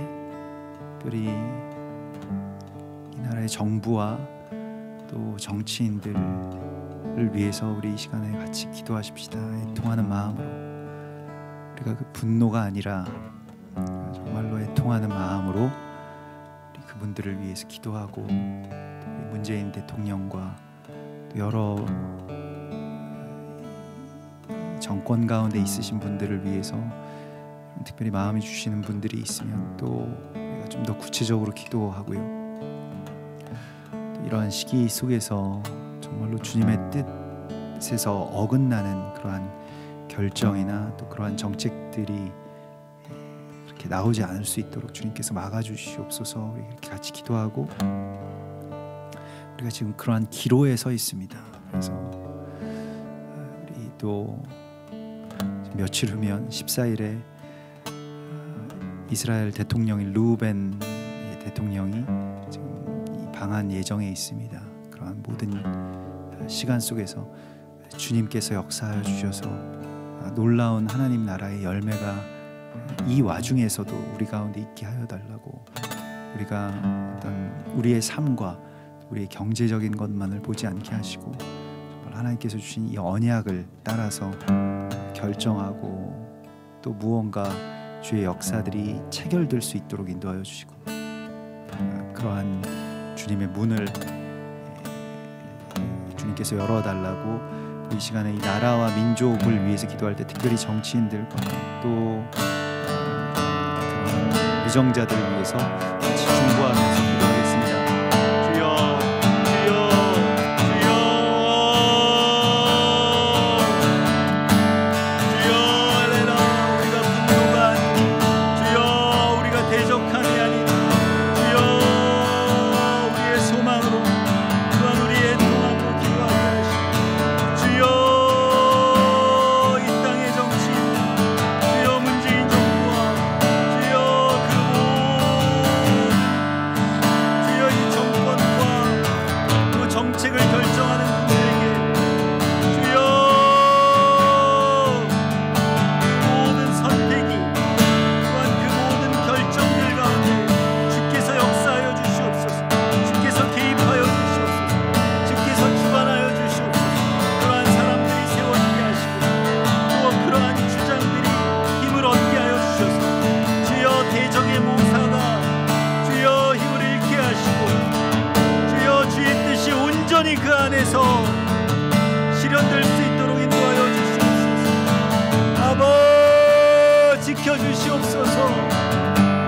Speaker 1: 특별히 이 나라의 정부와 또 정치인들, 위해서 우리 이 시간에 같이 기도하십시다. 애통하는 마음으로, 우리가 그 분노가 아니라 정말로 애통하는 마음으로 우리 그분들을 위해서 기도하고, 우리 문재인 대통령과 또 여러 정권 가운데 있으신 분들을 위해서 특별히 마음이 주시는 분들이 있으면 또 우리가 좀 더 구체적으로 기도하고요. 또 이러한 시기 속에서 정말로 주님의 뜻에서 어긋나는 그러한 결정이나 또 그러한 정책들이 그렇게 나오지 않을 수 있도록 주님께서 막아주시옵소서. 우리 이렇게 같이 기도하고, 우리가 지금 그러한 기로에 서 있습니다. 그래서 우리 또 며칠 후면 14일에 이스라엘 대통령인 르우벤 대통령이 지금 이 방한 예정에 있습니다. 그러한 모든 시간 속에서 주님께서 역사하여 주셔서 놀라운 하나님 나라의 열매가 이 와중에서도 우리 가운데 있게 하여 달라고, 우리가 어떤 우리의 삶과 우리의 경제적인 것만을 보지 않게 하시고 정말 하나님께서 주신 이 언약을 따라서 결정하고 또 무언가 주의 역사들이 체결될 수 있도록 인도하여 주시고, 그러한 주님의 문을 주님께서 열어달라고 이 시간에 이 나라와 민족을 위해서 기도할 때 특별히 정치인들과 또 유정자들을 위해서 같이 중보하면서 기도하겠습니다. 주여, 주여, 주여, 주여, 할렐루야. 우리가 분노가 아닌, 주여, 우리가 대적함이 아닌, 주여, 우리의 소망으로, 또한 우리의 애통함으로 기도하게 하시고, 주여, 이 땅의 정치인, 주여, 문재인 정부와 주여 주여 이 정권과 그 정책을 결정하는 분들에게 주여 그 모든 선택이, 또한 그 모든 결정들 가운데 주께서 역사하여 주시옵소서. 주께서 개입하여 주시옵소서. 주께서 주관하여 주시옵소서. 그러한 사람들이 세워지게 하시고 또 그러한 주장들이 힘을 얻게 하여 주셔서 주여 대적의 모사가 주여 힘을 잃게 하시고 주여 주의 뜻이 온전히 그 안에서 실현될 수 있도록 인도하여 주시옵소서. 아버 지켜주시옵소서.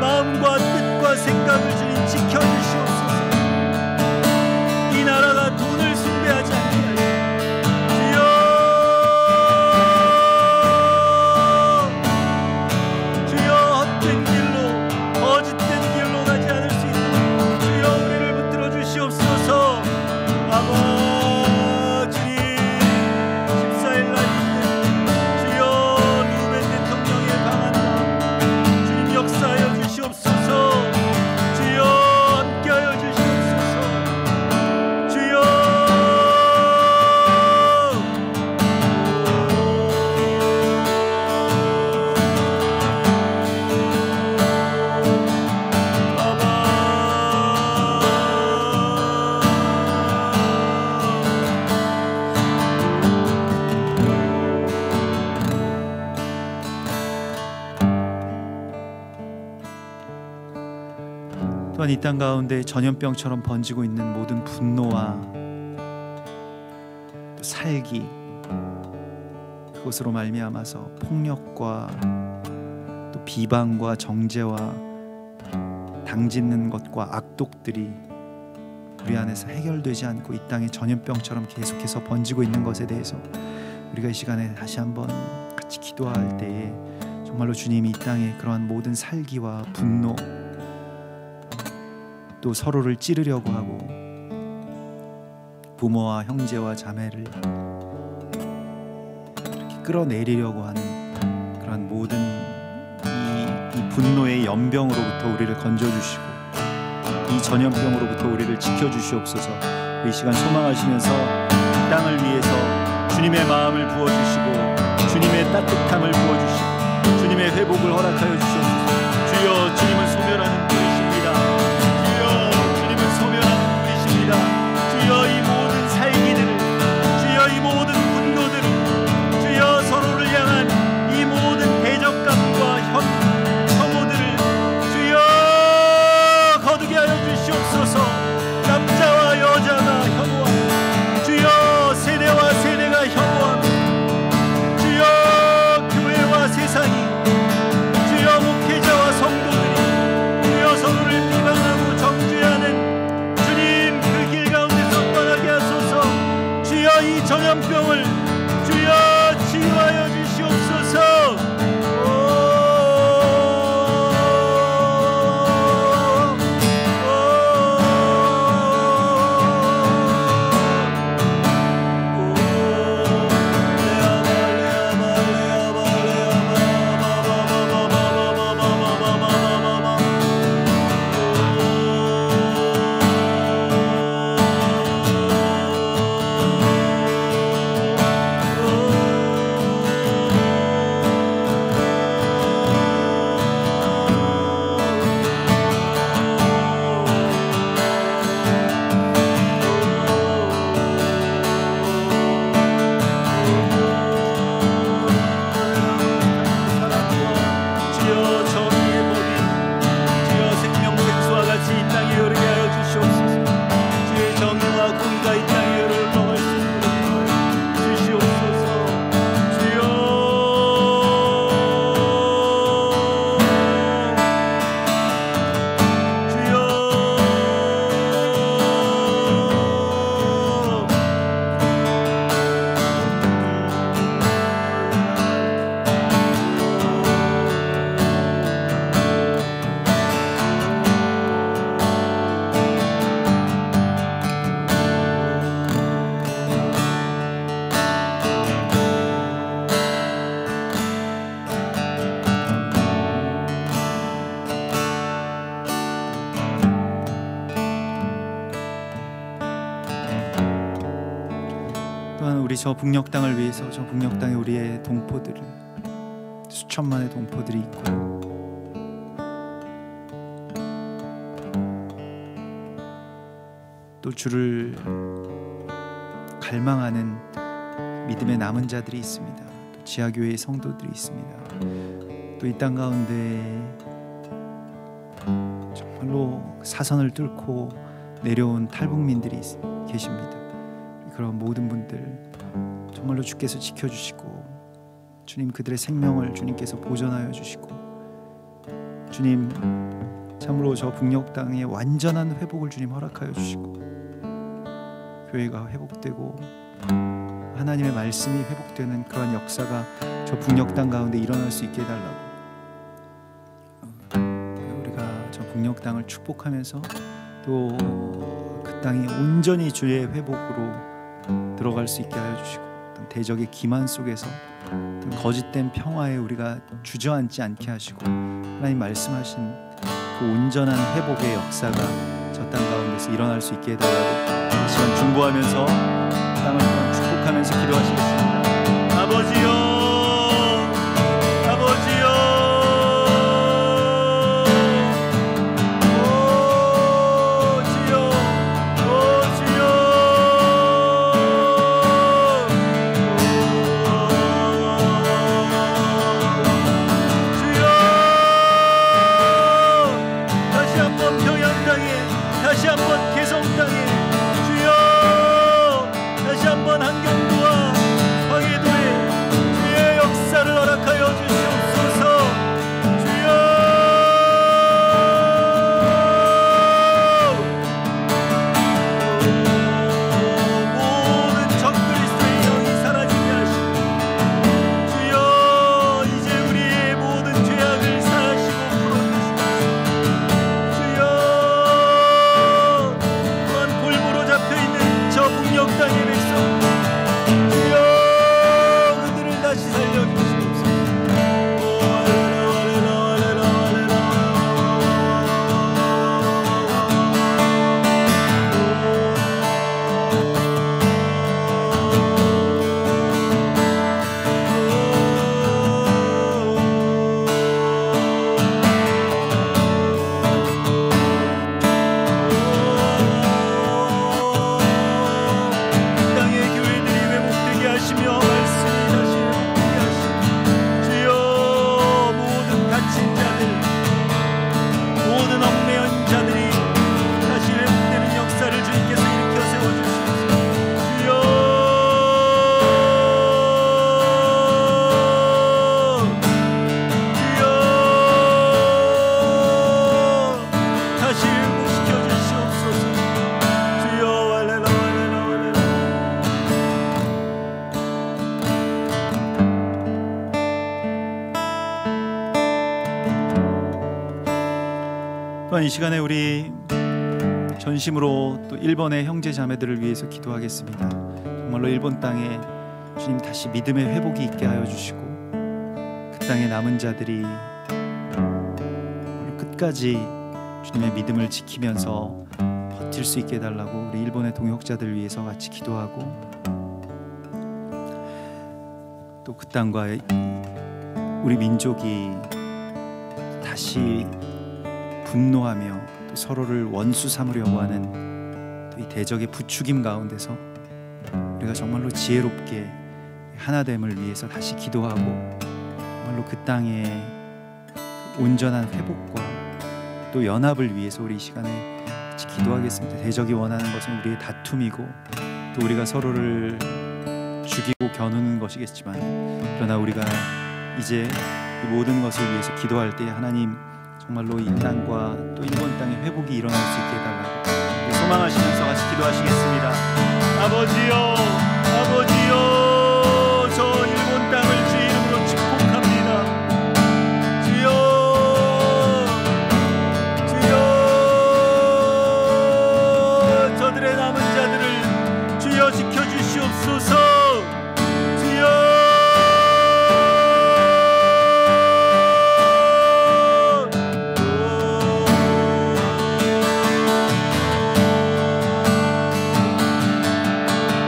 Speaker 1: 마음과 뜻과 생각을 주님 지켜주시옵소서. 이 나라가 돈을 숭배하지 않게 하시고 주여 헛된 길로 거짓된 길로 가지 않을 수 있도록 주여 우리를 붙들어 주시옵소서. 아버 주님 14일 날 있는 주여 르우벤 대통령의 방한과 주님 역사하여 주시옵소서. 주여 함께하여 주시옵소서. 주여 또한 이 땅 가운데 전염병처럼 번지고 있는 모든 분노와 또 살기, 그것으로 말미암아서 폭력과 또 비방과 정죄와 당짓는 것과 악독들이 우리 안에서 해결되지 않고 이 땅에 전염병처럼 계속해서 번지고 있는 것에 대해서 우리가 이 시간에 다시 한번 같이 기도할 때에 정말로 주님이 이 땅에 그러한 모든 살기와 분노 또 서로를 찌르려고 하고 부모와 형제와 자매를 이렇게 끌어내리려고 하는 그러한 모든 이 분노의 연병으로부터 우리를 건져주시고 이 전염병으로부터 우리를 지켜주시옵소서. 이 시간 소망하시면서 이 땅을 위해서 주님의 마음을 부어주시고 주님의 따뜻함을 부어주시고 주님의 회복을 허락하여 주시옵소서. 주여 주님은 소멸하는 분이십니다. 주여 주님은 소멸하는 분이십니다. 주여 이 모든 살기들을 주여 이 또한 우리 저 북녘 땅을 위해서 저 북녘 땅에 우리의 동포들을 수천만의 동포들이 있고 또 주를 갈망하는 믿음의 남은 자들이 있습니다. 또 지하교회의 성도들이 있습니다. 또 이 땅 가운데 정말로 사선을 뚫고 내려온 탈북민들이 계십니다. 그런 모든 분들 정말로 주께서 지켜주시고 주님 그들의 생명을 주님께서 보존하여 주시고 주님 참으로 저 북녘 땅의 완전한 회복을 주님 허락하여 주시고 교회가 회복되고 하나님의 말씀이 회복되는 그런 역사가 저 북녘 땅 가운데 일어날 수 있게 해달라고 우리가 저 북녘 땅을 축복하면서 또 그 땅이 온전히 주의 회복으로 들어갈 수 있게 하여 주시고 어떤 대적의 기만 속에서 어떤 거짓된 평화에 우리가 주저앉지 않게 하시고 하나님 말씀하신 그 온전한 회복의 역사가 저 땅 가운데서 일어날 수 있게 해달라고 이 시간 중보하면서 땅을 축복하면서 기도하시겠습니다. 아버지요 또한 이 시간에 우리 전심으로 또 일본의 형제 자매들을 위해서 기도하겠습니다. 정말로 일본 땅에 주님 다시 믿음의 회복이 있게 하여 주시고 그 땅에 남은 자들이 끝까지 주님의 믿음을 지키면서 버틸 수 있게 해달라고 우리 일본의 동역자들 위해서 같이 기도하고 또 그 땅과 우리 민족이 다시 분노하며 또 서로를 원수 삼으려고 하는 또 이 대적의 부추김 가운데서 우리가 정말로 지혜롭게 하나됨을 위해서 다시 기도하고 정말로 그 땅의 온전한 회복과 또 연합을 위해서 우리 이 시간에 같이 기도하겠습니다. 대적이 원하는 것은 우리의 다툼이고 또 우리가 서로를 죽이고 겨누는 것이겠지만 그러나 우리가 이제 이 모든 것을 위해서 기도할 때 하나님 정말로 이 땅과 또 일본 땅의 회복이 일어날 수 있게 해달라고 소망하시면서 같이 기도하시겠습니다. 아버지요 아버지요 저 일본 땅을 주의 이름으로 축복합니다. 주여 주여 저들의 남은 자들을 주여 지켜주시옵소서. 주여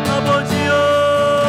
Speaker 1: 아버지여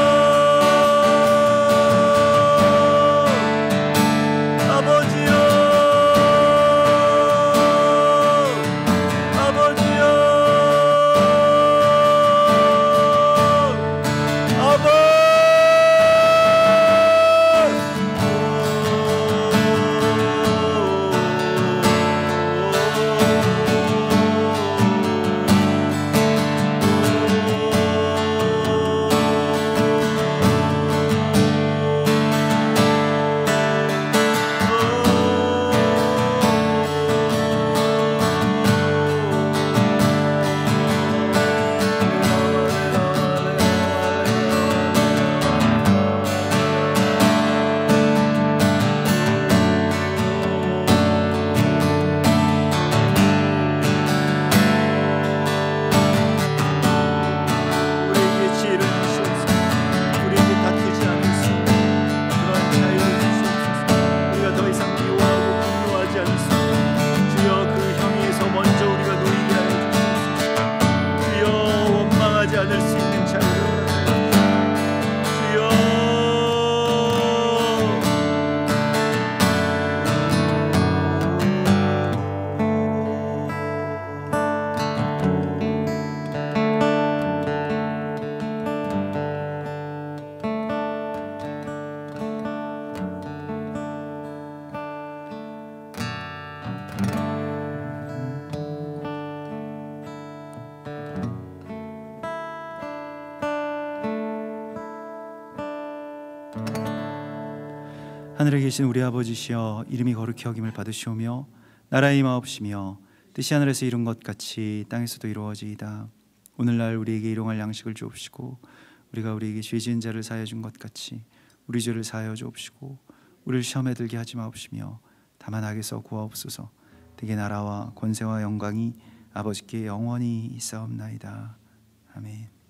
Speaker 1: 하늘에 계신 우리 아버지시여 이름이 거룩히 여김을 받으시오며 나라의 임하옵시며 뜻이 하늘에서 이룬 것 같이 땅에서도 이루어지이다. 오늘날 우리에게 일용할 양식을 주옵시고 우리가 우리에게 죄 지은 자를 사하여 준 것 같이 우리 죄를 사하여 주옵시고 우리를 시험에 들게 하지 마옵시며 다만 악에서 구하옵소서. 대개 나라와 권세와 영광이 아버지께 영원히 있사옵나이다. 아멘.